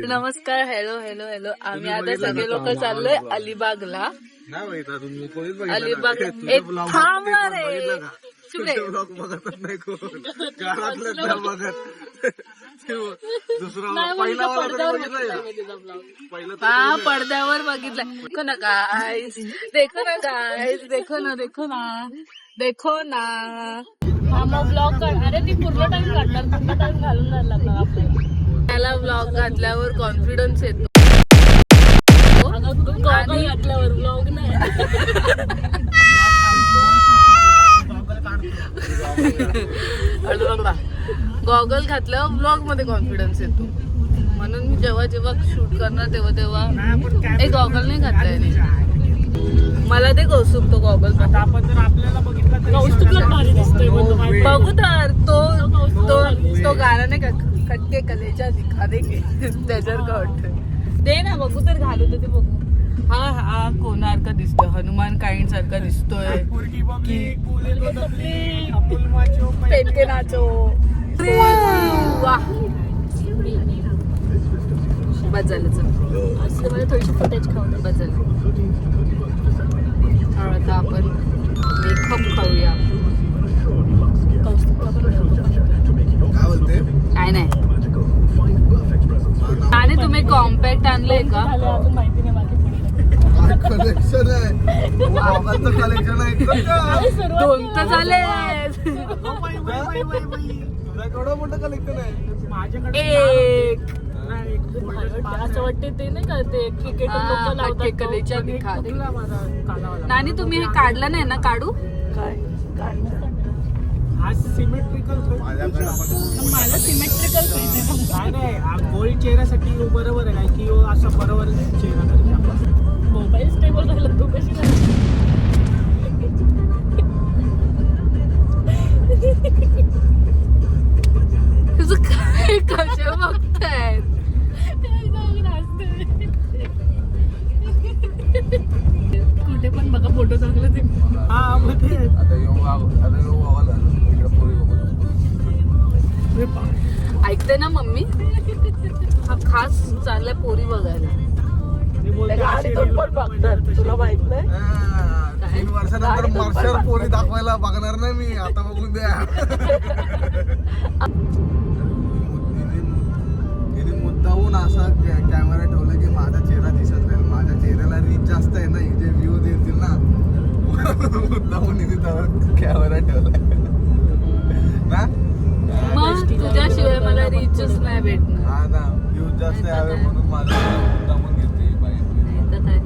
नमस्कार. Hello hello hello. आम्ही आता सगळे लोक चाललोय अलिबागला. अलिबाग एक थांबणार आहे. हा पडद्यावर बघितलाय. देखो ना गाईस, देखो ना गाईस, देखो ना देखो ना देखो ना. हा मग ब्लॉग काढ. अरे ती पूर्ण टाइम काढणार, पूर्ण टाइम घालून जायला लागणार आपल्याला. त्याला ब्लॉग घातल्यावर कॉन्फिडन्स येतो. आणि घातल्यावर ब्लॉग नाही. गॉगल घातल्यावर ब्लॉग मध्ये कॉन्फिडन्स येतो. म्हणून मी जेव्हा जेव्हा शूट करणार तेव्हा एक गॉगल नाही घातलाय. मला ते कौस्तुभ तो गॉगल. आपण जर आपल्याला बघू तर तो गाणं नाही का, खटके कलेच्या दिखा दे, त्याच्यावर का वाटत दे ना. बघू तर घालू तर ते बघू. हा हा कोणासारखा दिसतोय, हनुमान काइंड सारखा दिसतोय. पेनके नाचो. वाह बस झालं. चल मला थोडीशी फुटेज खाऊ दे. बस झालं. आता आपण मेकअप खाऊया. काय नाही. आणि तुम्ही कॉम्पॅक्ट आणलंय का? कलेक्शन आहे. कलेक्शन आहे. 2 तर झाले. केवढं मोठं कलेक्शन आहे माझ्याकडे. एक मला असं वाटते ते नाही का, ते क्रिकेट लोक लावतात कलेच्या दिखा. नानी तुम्ही हे काढलं नाही ना? काढू काय सिमेट्रिकल. मला सिमेट्रिकल काय नाही. गोल्ड चेहऱ्यासाठी बरोबर आहे काय की असं बरोबर चेहरा करते आपण. मोबाईल स्टेबल झाला तो कशी तुझं काय कशा बघताय? कुठे पण बघा फोटो चांगलं ते. ऐकते ना मम्मी, हा खास चांगल्या पोरी बघायला. तुला माहित नाही? 3 वर्षानंतर मार्शल पोरी दाखवायला बघणार नाही मी. आता बघून द्या. तिने मुद्दाहून असा कॅमेरा ठेवला की माझा चेहरा दिसत नाही. माझ्या चेहऱ्याला रीच जास्त आहे ना, जे व्ह्यू देतील ना. मुद्दाहून तिने कॅमेरा ठेवलाय ना. मग तुझ्याशिवाय मला रीचच नाही भेटणार. हा ना, व्ह्यूज जास्त यावे म्हणून माझा मुद्दाहून घेते.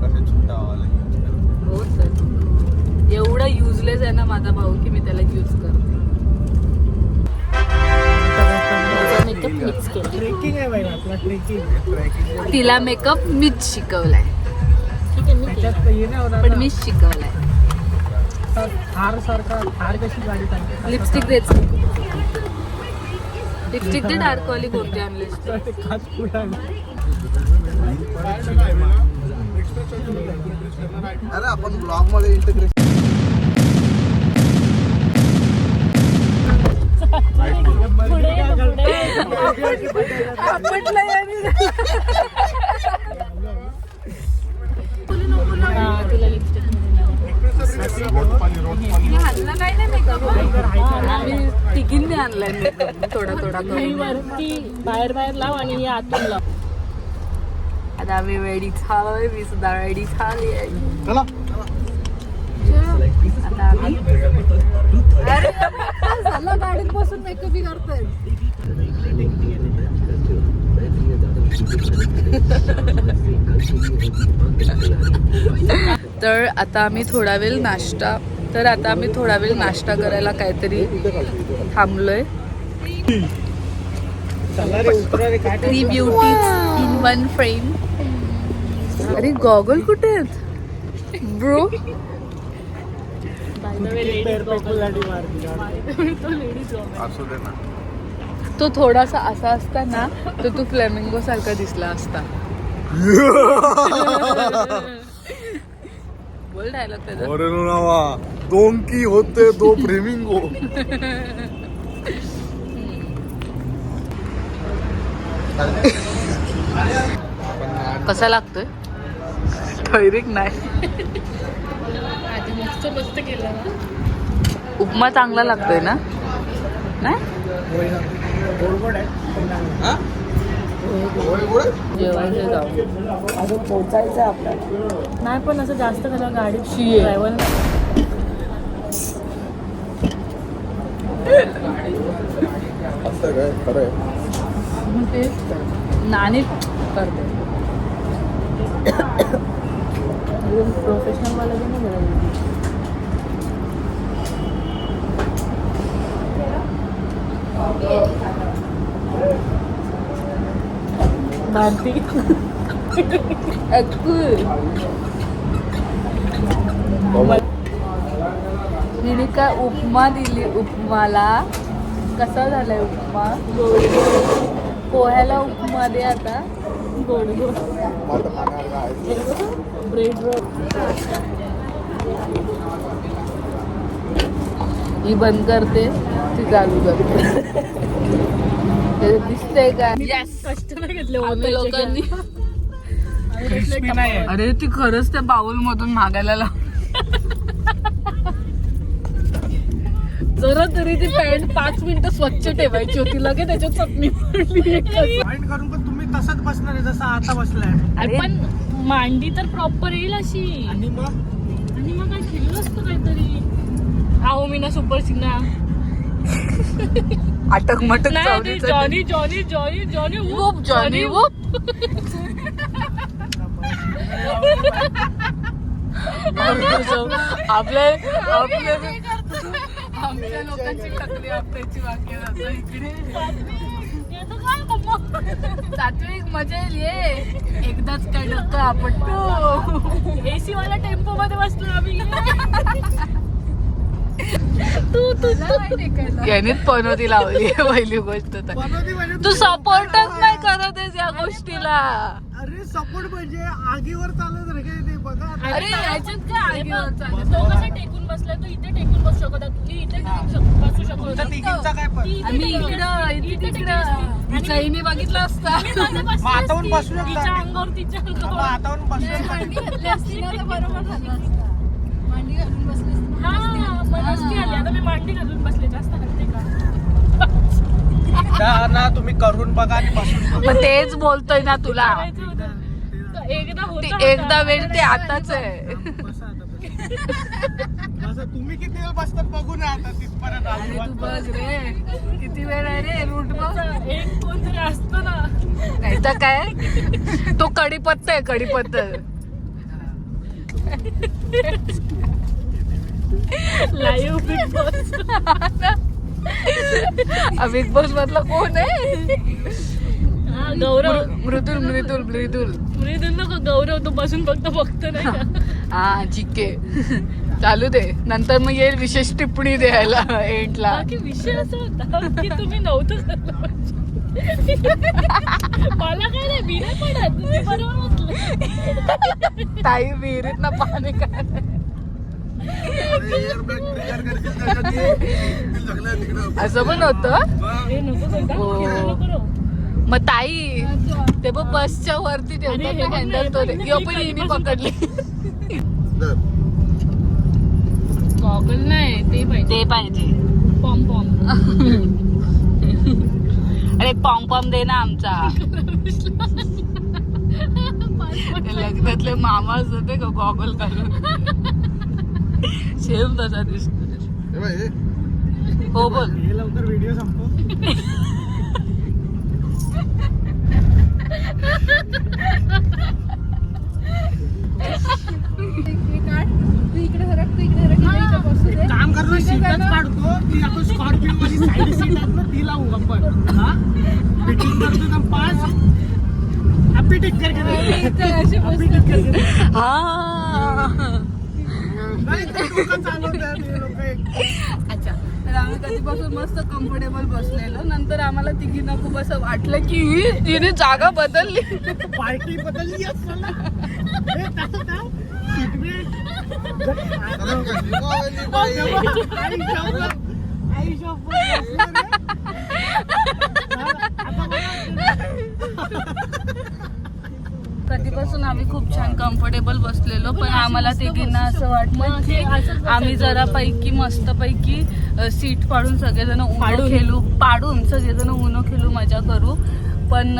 कसं छोटा वाला यूज करते. हो सर, एवढा युजलेस आहे ना माझा भाऊ की मी त्याला यूज करते. ट्रेकिंग आहे बाई आपला. ट्रेकिंग तिला मेकअप मीच शिकवलाय. पण मीच शिकवलाय. थार सारखा. थार कशी गाडी चालते. लिपस्टिक देच. लिपस्टिक दे. डार्क वाली कोणती आणलीस? अरे आपण ब्लॉग मध्ये इंटिग्रेशन. तिघींनी आणलाय थोडा थोडा वरती बाहेर लाव आणि आतून लाव. आता आम्ही रेडी झालोय. मी सुद्धा रेडी झाली आहे. चला आता आम्ही झालं गाडीत बसून मेकअप करतोय. तर आता आम्ही थोडा वेळ नाश्ता करायला काहीतरी थांबलोय. 3 ब्युटीज इन 1 फ्रेम. अरे गॉगल कुठे आहेत ब्रो? असू दे ना. तो थोडासा असा असता ना तर तू फ्लेमिंगो सारखा दिसला असता. बोल डायलॉग त्याचा. अरे नावा दोंकी होते 2 फ्लेमिंगो. कसा लागतोय? ठैरीक नाही. आधी मस्त मस्त केलं ना. उपमा चांगला लागतोय ना? नाही गोड आहे. जेवायचं जाऊ. अजून पोचायचं आपल्याला. नाही पण असं जास्त झालं गाडीत शी आहे. ड्रायव्हर असं काय खरं आहे. ते नाणी करते. प्रोफेशनल वाला नाही मिळालं. भारती तिने काय उपमा दिली. उपमाला कसा झालाय उपमा? पोह्याला उपमा दे आता. गोड गोड मला तर खाण्यावर आहे. Bread roll. ही बंद करते, ती चालू करते. ते दिसतंय का? कष्ट नाही घेतले आम्ही लोकांनी. क्रिस्पी नाही आहे. अरे ती खरंच त्या बाउल मधून मागायला लाव. जरा तरी ती पॅन्ट 5 मिनिटं स्वच्छ ठेवायची होती. लगेच त्याच्यात चटणी पडली. जॉईंट करून पण तुम्ही तसंच बसणार आहे जसं आता बसलाय. अरे पण मांडी तर प्रॉपर येईल अशी. आणि मग काय केलं असतं काहीतरी. आहो मी ना सुपर सिग्ना. अटक मटक नाही Johnny Johnny Johnny Johnny whoop Johnny whoop. आपल्या आमच्या लोकांची टकली आपल्याची वाक्य जातं इकडे. सात्विक मजा येईल ये. एकदाच काय डक्क आपटतो. एसी वाला टेम्पो मध्ये बसलो आम्ही. यानेच पनोती लावली पहिली गोष्ट तर. तू सपोर्टच नाही करत आहेस या गोष्टीला. अरे सपोर्ट म्हणजे आगीवर चालत रे काय ते बघा. अरे याच्यात काय आगीवर तो कसा टेकून बसलाय तो इथे टेकून बसू शकत तुम्ही इथे बसू शकत. आम्ही तिकडं तिच्याही बघितलं असता. हातावून बसू तिच्या अंगावर तिच्या हातावरून बसू. हा मनस्ती आली. आता मी मांडी घालून बसले. जास्त हलते का ना तुम्ही करून बघा आणि बसून. मग तेच बोलतोय ना तुला. एकदा एकदा वेळ ते आताच आहे. तुम्ही किती वेळ बसतात बघू ना आता तिथपर्यंत. अरे तू बस रे. किती वेळ आहे रे रूट बघ. एक कोणतरी असतो ना. नाही तर काय तो कढीपत्ता आहे. कढीपत्ता live big boss. Big boss मधला कोण आहे? गौरव. मृदुल मृदुल मृदुल मृदुल नको. गौरव तो बसून फक्त बघतो नाही का. हा चिके चालू दे. नंतर मग येईल विशेष टिप्पणी द्यायला एंडला. बाकी विषय असा होता की तुम्ही नव्हतं झालं. मला काय नाही मी नाही पडत. तुम्ही बरोबर म्हटलं. ताई विहिरीत ना पाणी काय असं पण होतं. हे नको करता. हो. नको करू. मग ताई ते बघ बसच्या वरती ठेवतात अरे, ना हे हँडल तो बघ ना, यो पण हिने पकडली. गॉगल नाही ते पाहिजे. ते पाहिजे. पॉम पॉम. अरे पॉम पॉम दे ना आमचा. ते लग्नातले मामा होते का गॉगल घालून. सेम तसा दिसतो. हो बोल. हे लवकर व्हिडिओ संपव. काम करतो सीटच काढतो. ती आपण स्कॉर्पिओ वाली साईड सीट आहे ना ती लावू आपण. हा फिटिंग करतो ना 5 अभी टिक करके हा नाही ते डोकं चालवतात हे लोक. अच्छा तर आम्ही कधीपासून मस्त कम्फर्टेबल बसलेलो. नंतर आम्हाला तिघींना खूप असं वाटलं की तिने जागा बदलली. पार्टी बदलली असेल ना. हे तसं काय सीट बेल्ट. आई कधीपासून कम्फर्टेबल बसलेलो, पण आम्हाला तिघींना असं वाटलं की आम्ही जरा पैकी मस्त पैकी सीट पाडून सगळेजण उनो खेळू, पाडून सगळेजण उनो खेळू, मजा करू. पण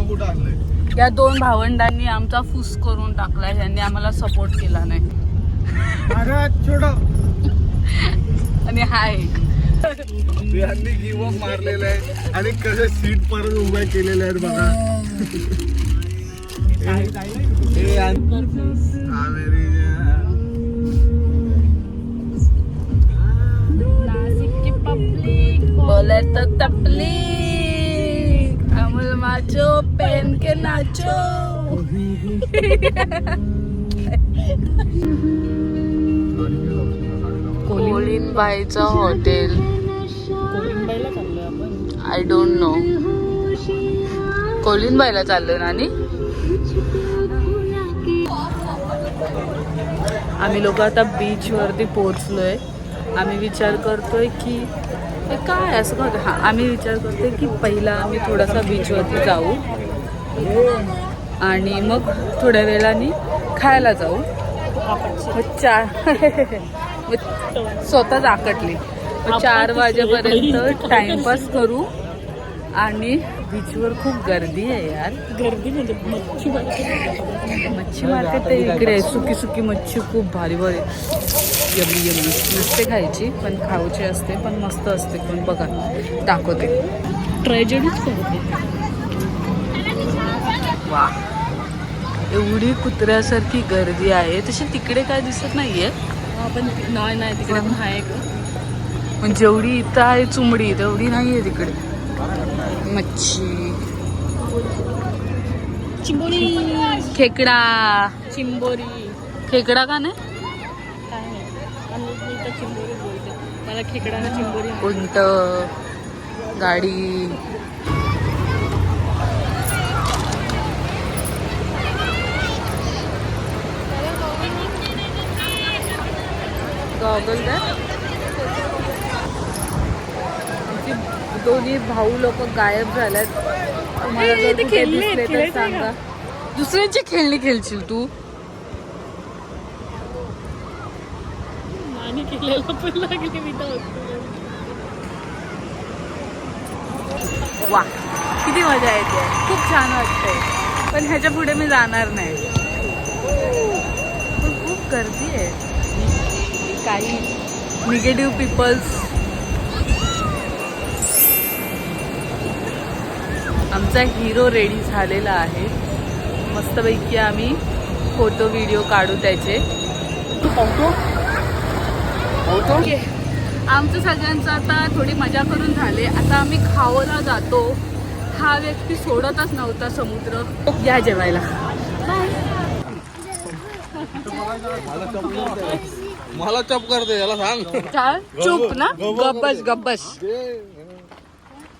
कुठं आणलंय या दोन भावंडांनी आमचा फुस करून टाकला. यांनी आम्हाला सपोर्ट केला नाही. आणि हाय यांनी गिव्ह अप मारलेलं आहे आणि कसे सीट परत उभ्या केलेल्या आहेत बघा. बोले तो तपली अमल माचो पहन के नाचो. कोलिनबाईचं हॉटेल, कोलिनबाईला चाललोय आपण. I don't know. कोलिनबाईला चाललोय ना. आणि आम्ही लोक आता बीच वरती पोहोचलोय. आम्ही विचार करतोय की हे काय असं करतो. हा, आम्ही विचार करतोय की पहिला आम्ही थोडासा बीच वरती जाऊ आणि मग थोड्या वेळाने खायला जाऊ. स्वतःच आकटली. 4 वाजेपर्यंत टाइमपास करू. आणि बीचवर खूप गर्दी आहे यार. गर्दी म्हणजे मच्छी मार्केट आहे इकडे. सुकी सुकी मच्छी खूप भारी भारी. यम्मी यम्मी नसते खायची, पण खाऊची असते, पण मस्त असते. पण बघा दाखवते. ट्रॅजेडीच करते. वा, एवढी कुत्र्यासारखी गर्दी आहे. तशी तिकडे काय दिसत नाहीये. आपण नाही तिकडे पण आहे का. पण जेवढी इथं आहे चुंबडी तेवढी नाहीये तिकडे. मच्छी, चिंबोरी, खेकडा. चिंबोरी खेकडा का नाही. काय नाही. आम्ही इथं चिंबोरी बोलते. मला खेकडाला चिंबोरी. उंट, गाडी. गॉगल द्या. आमची दोन्ही भाऊ लोक गायब झाल्यात. तुम्हाला जर कुठे दिसले तर सांगा. दुसऱ्यांची खेळणी खेळशील तू. आणि केलेला पण लागले मी तर. वा, किती मजा येते. खूप छान वाटतंय. पण ह्याच्या पुढे मी जाणार नाही. पण खूप गर्दी आहे. काही निगेटिव्ह पीपल्स. आमचा हिरो रेडी झालेला आहे. मस्तपैकी आम्ही फोटो व्हिडिओ काढू त्याचे. आमचं सगळ्यांचं आता थोडी मजा करून झाले. आता आम्ही खावला जातो. हा व्यक्ती सोडतच नव्हता समुद्र. या जेवायला. मला चप करते याला सांग. काय चूप ना. गब्बस गब्बस.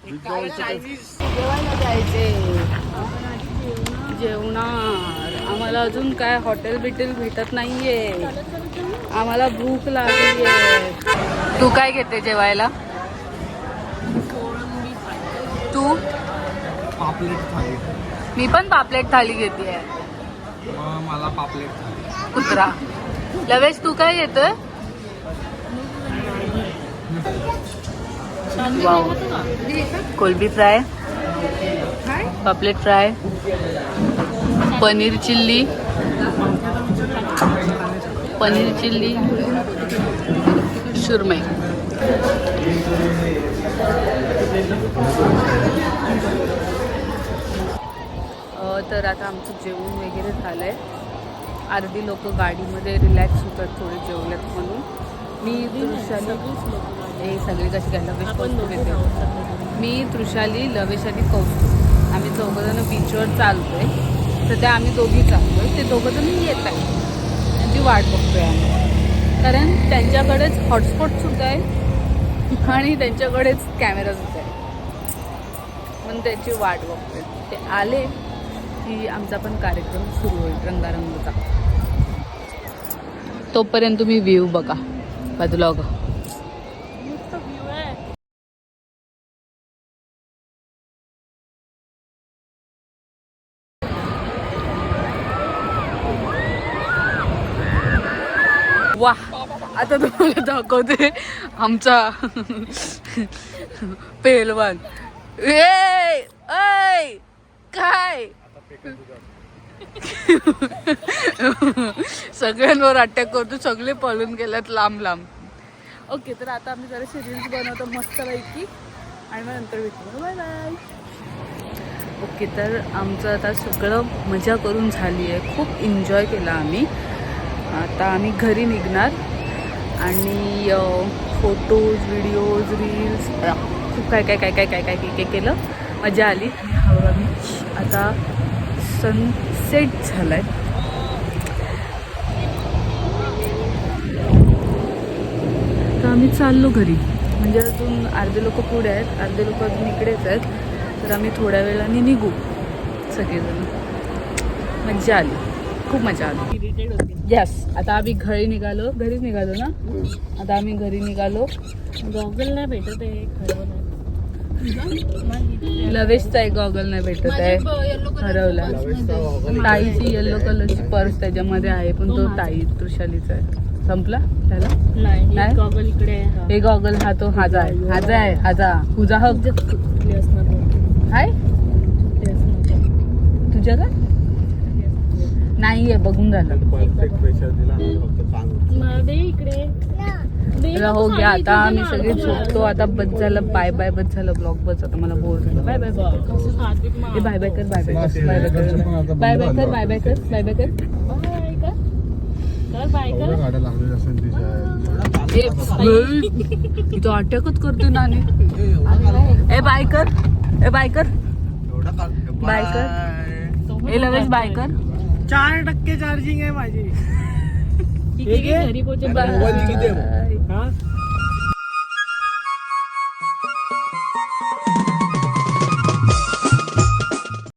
जेवायला जायचे. जेवणार. आम्हाला अजून काय हॉटेल बिटेल भेटत नाहीये. आम्हाला भूक लागली आहे. तू काय घेते जेवायला. तू. पापलेट थाळी. मी पण पापलेट थाळी घेते. मला पापलेट थाळी. कुत्रा. लवेश तू काय घेतोय. वाव. कोलबी फ्राय, पापलेट फ्राय, पनीर चिल्ली, सुरमई. तर आता आमचं जेवण वगैरे झालंय. अर्धी लोक गाडीमध्ये रिलॅक्स होतात थोडे जेवल्यात म्हणून. मी तृषाली हे सगळे कशी काय लवेश कौस्तुभ येते. मी तृषाली, लवेश आणि कौस्तुभ आम्ही चौघजण बीचवर चालतोय. सध्या आम्ही दोघी चालतोय. ते दोघंजण येत आहे. त्यांची वाट बघतोय आम्ही. कारण त्यांच्याकडेच हॉटस्पॉट सुद्धा आहे आणि त्यांच्याकडेच कॅमेरा सुद्धा आहे. म्हणून त्यांची वाट बघतोय. ते आले की आमचा पण कार्यक्रम सुरू होईल रंगारंगचा. तोपर्यंत तुम्ही व्ह्यू बघा बाजूला. वा आता तुम्हाला दाखवते आमचा पेलवान. ए काय सगळ्यांवर अटॅक करतो, सगळे पळून गेल्यात लांब लांब. ओके, तर आता आम्ही जरा रील्स बनवतो मस्तपैकी आणि मग नंतर भेटू. Bye bye. ओके, तर आमचं आता सगळं मजा करून झाली आहे, खूप एन्जॉय केला आम्ही. आता आम्ही घरी निघणार आणि फोटोज, व्हिडिओज, रील्स खूप काय काय काय काय काय काय काय केलं, मजा आली. आता सनसेट झालाय. तर आम्ही चाललो घरी, म्हणजे अजून अर्धे लोक पुढे आहेत, अर्धे लोक अजून इकडेच आहेत. तर आम्ही थोड्या वेळाने निघू सगळेजण. मजा आली, खूप मजा आली. यस, आता आम्ही घरीच निघालो ना. आता आम्ही घरी निघालो. गॉगल नाही भेटत आहे, खरं लवेशचा एक गॉगल नाही भेटत आहे, हरवला. ताईची येलो कलरची पर्स त्याच्यामध्ये आहे, पण तो ताई तृषालीचा आहे. संपला त्याला नाही गॉगल इकडे. हे गॉगल हा तो हाजा आहे हाजा तुझा हक हाय तुझ्याला नाहीये, बघून झालं. हो गया, आता आम्ही सगळे झोपतो. आता बस झालं, बाय बाय, बस झालं ब्लॉग, बस आता मला बोर झालं. Bye bye bye bye bye कर, बाय बाय कर, बाय बाय कर, बाय बाय कर, बाय बाय कर, बाय बाय कर, बाय कर. तो अटॅकच करतो नाने. ए बाय कर, ए बाय कर, बाय कर. ए लवेश बाय कर. 4% चार्जिंग आहे माझी. घरी पोहोचे.